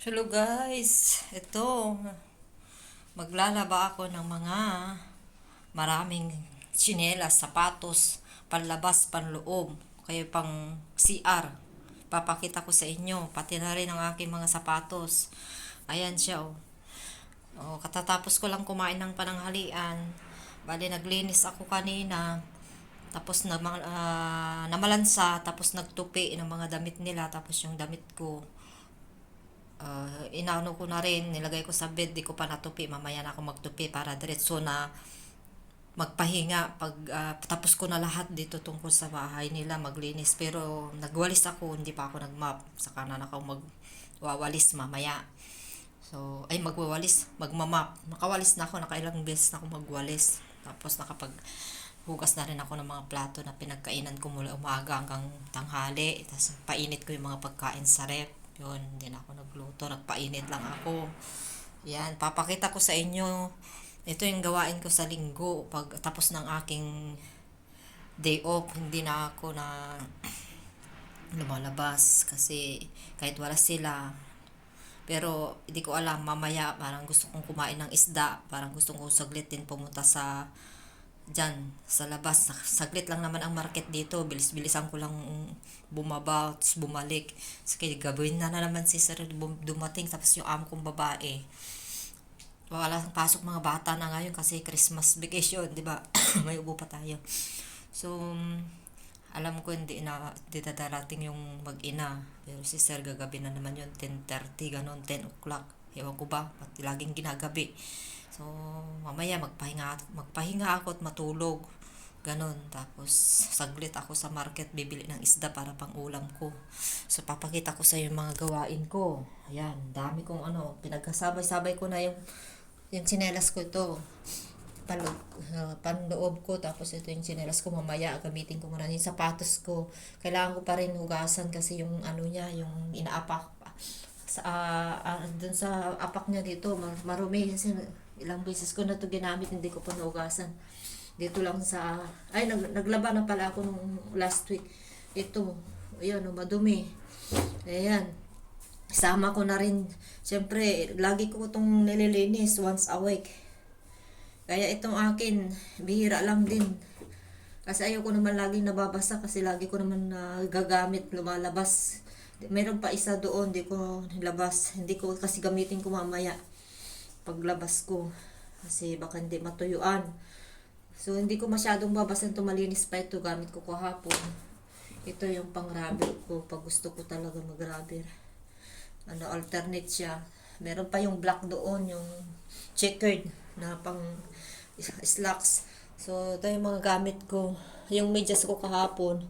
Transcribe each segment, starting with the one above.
Hello guys, ito maglalaba ako ng mga maraming tsinelas, sapatos, panlabas, panloob, kaya pang CR. Papakita ko sa inyo, pati na rin ang aking mga sapatos. Ayan siya oh. Katatapos ko lang kumain ng pananghalian. Bali naglinis ako kanina. Tapos namalansa, tapos nagtupi ng mga damit nila, tapos yung damit ko inaano ko na rin, nilagay ko sa bed, di ko pa natupi, mamaya na ako magtupi para diretso na magpahinga pag tapos ko na lahat dito tungkol sa bahay nila, maglinis. Pero nagwalis ako, hindi pa ako nagmap, saka na ako magwawalis mamaya. So ay magwawalis, magmamap, nakawalis na ako, nakailang beses na ako magwalis, tapos hugas na rin ako ng mga plato na pinagkainan ko mula umaga hanggang tanghali. Tapos painit ko yung mga pagkain sa rep. Yun, hindi na ako nagluto. Nagpainit lang ako. Yan, papakita ko sa inyo. Ito yung gawain ko sa linggo. Pag tapos ng aking day off, hindi na ako na lumalabas. Kasi kahit wala sila, pero hindi ko alam, mamaya parang gusto kong kumain ng isda. Parang gusto kong saglit din pumunta sa dyan sa labas. Saglit lang naman ang market dito, bilis-bilisan ko lang bumaba tapos bumalik. Sige, gawin na naman si sir dumating, tapos yung amo kong babae, wala pasok mga bata na ngayon kasi Christmas vacation, di ba? May ubo pa tayo. So alam ko hindi darating yung mag-ina, pero si sir gagabi na naman yun, 10:30 ganon, 10 o'clock, ewan ko ba, pati laging ginagabi. So, mamaya magpahinga ako at matulog. Ganon. Tapos, saglit ako sa market, bibili ng isda para pang ulam ko. So, papakita ko sa yung mga gawain ko. Ayan, dami kong pinagkasabay-sabay ko na yung tsinelas ko ito. Panloob ko, tapos ito yung tsinelas ko, mamaya gamitin ko muna yung sapatos ko. Kailangan ko pa rin hugasan kasi yung niya, yung inaapak sa dun sa apak niya dito, marumi kasi ilang beses ko na to ginamit, hindi ko pa naugasan. Dito lang naglaba na pala ako nung last week. Ito, ayan, madumi. Ayan. Sama ko na rin. Siyempre, lagi ko itong nililinis once a week. Kaya itong akin, bihira lang din. Kasi ayoko naman laging nababasa kasi lagi ko naman gagamit, lumalabas. Meron pa isa doon, di ko nilabas. Hindi ko kasi gamitin ko mamaya paglabas ko. Kasi baka hindi matuyuan. So, hindi ko masyadong babasan ito. Malinis pa ito. Gamit ko kahapon. Ito yung pang rubber ko. Pag gusto ko talaga mag-rubber. Alternate siya. Meron pa yung black doon. Yung checkered na pang slacks. So, ito yung mga gamit ko. Yung medyas ko kahapon.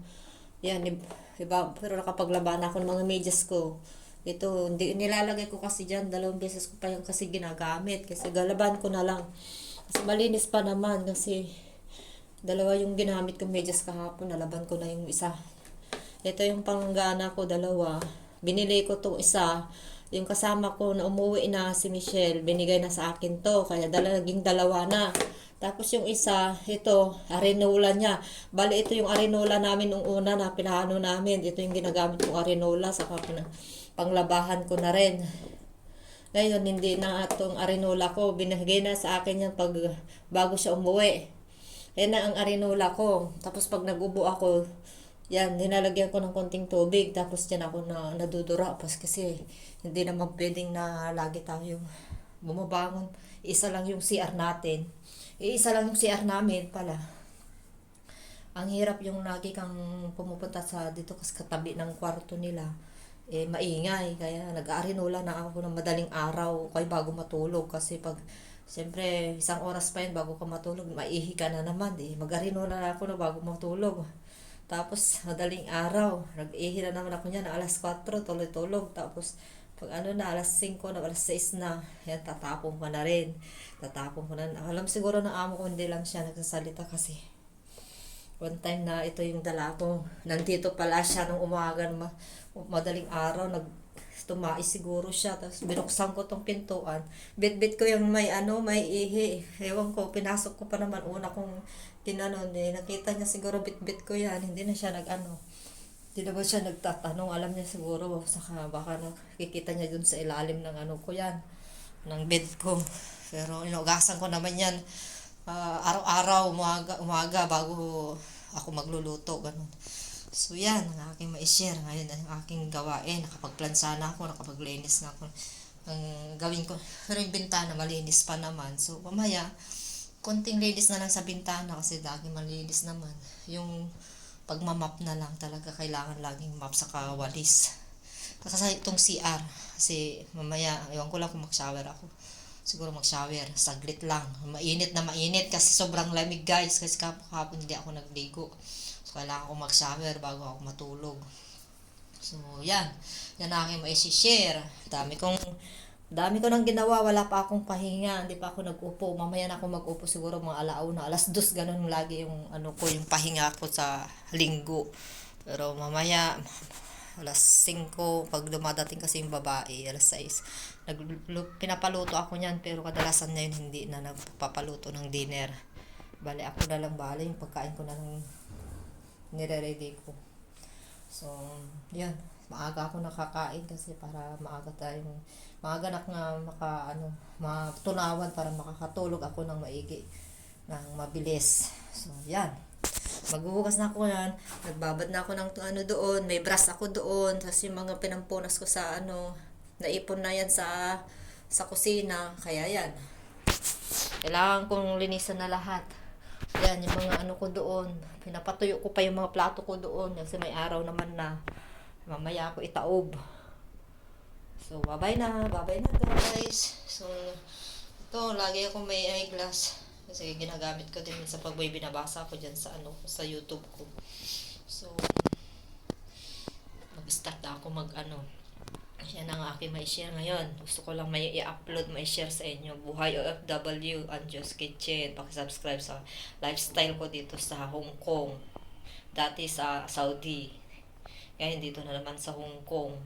Yan, iba. Pero nakapaglaban ako ng mga medyas ko. Ito, hindi nilalagay ko kasi dyan. 2 beses ko pa yung kasi ginagamit. Kasi galaban ko na lang. Kasi malinis pa naman. Kasi 2 yung ginamit ko medyas kahapon. Nalaban ko na yung isa. Ito yung panggana ko, 2. Binili ko tong isa. Yung kasama ko na umuwi na si Michelle, binigay na sa akin to. Kaya naging 2 na. Tapos yung isa, ito, arenola niya. Bali, ito yung arenola namin nung una na pinahano namin. Ito yung ginagamit kong arenola. Saka panglabahan ko na rin. Ngayon, hindi na itong arenola ko. Binigay na sa akin yan bago siya umuwi. Yan na ang arenola ko. Tapos pag nagubo ako, yan, dinalagyan ko ng konting tubig. Tapos yan ako nadudura. Kasi hindi naman pwedeng na lagi tayo bumabangon. Isa lang yung CR natin. Isa lang yung CR namin pala. Ang hirap yung lagi kang pumupunta dito kasi katabi ng kwarto nila. Maingay. Kaya nag-arenola na ako ng madaling araw kaya bago matulog. Kasi siyempre, 1 oras pa yun bago ka matulog, maihi ka na naman. Mag-arenola na ako na bago matulog. Tapos, madaling araw, nag-ihi na naman ako niya na alas 4, tuloy-tulog. Tapos, pag alas 5 na, alas 6 na, yan, tatapon ko na rin. Tatapon ko na. Alam siguro ng amo ko, hindi lang siya nagsasalita kasi one time na ito yung dala ko. Nandito pala siya nung umaga, madaling araw, tumais siguro siya. Tapos binuksan ko tong pintuan. Bit-bit ko yung may ihi. Ewan ko, pinasok ko pa naman una kong tinanon. Nakita niya siguro bit-bit ko yan. Hindi na siya Di naman siya nagtatanong. Alam niya siguro. Saka baka nakikita niya dun sa ilalim ng ano ko yan. Ng bed ko. Pero inugasan ko naman yan. Araw-araw, umaga bago ako magluluto. Ganun. So yan, ang aking ma-share. Ngayon ang aking gawain. Nakapagplansa na ako. Nakapaglinis na ako. Ang gawin ko. Pero yung bintana, malinis pa naman. So mamaya, konting linis na lang sa bintana kasi lagi malinis naman. Yung pagmamap na lang talaga, kailangan laging map sa kawalis. Kasi itong CR, kasi mamaya, ewan ko lang kung mag-shower ako. Siguro mag-shower, saglit lang. Mainit na mainit kasi sobrang lamig guys. Kasi kahapon hindi ako nagligo. So kailangan ko mag-shower bago ako matulog. So yan, yan ang aking mai-share. Dami ko nang ginawa, wala pa akong pahinga, hindi pa ako nag-upo. Mamaya na ako mag-upo siguro mga alauna, alas 2 ganun lagi yung ano ko, yung pahinga ko sa linggo. Pero mamaya alas 5 pag dumadating kasi yung babae, alas 6. Pinapaluto ako niyan pero kadalasan na yun hindi na nagpapaluto ng dinner. Bale ako na lang bale yung pagkain ko na lang nire-ready ko. So, yan. Maaga ako nakakain kasi para maaga na nga matunawan para makakatulog ako ng maigi, ng mabilis. So, yan. Maghuhugas na ako yan. Nagbabad na ako ng ano doon. May brush ako doon. Tapos yung mga pinampunas ko sa naipon na yan sa kusina. Kaya yan. Kailangan kong linisan na lahat. Yan, yung mga ano ko doon. Pinapatuyo ko pa yung mga plato ko doon. Kasi may araw naman na. Mamaya ako itaob. So, bye-bye na. Bye-bye na guys. So, ito, lagi ako may eyeglass. Kasi ginagamit ko din sa pag-may binabasa ko dyan sa sa YouTube ko. So, mag-start na ako yan ang aking may share ngayon. Gusto ko lang may i-upload, may share sa inyo. Buhay OFW, Anjo's Kitchen. Pakisubscribe sa lifestyle ko dito sa Hong Kong. Dati sa Saudi. Ngayon dito na naman sa Hong Kong.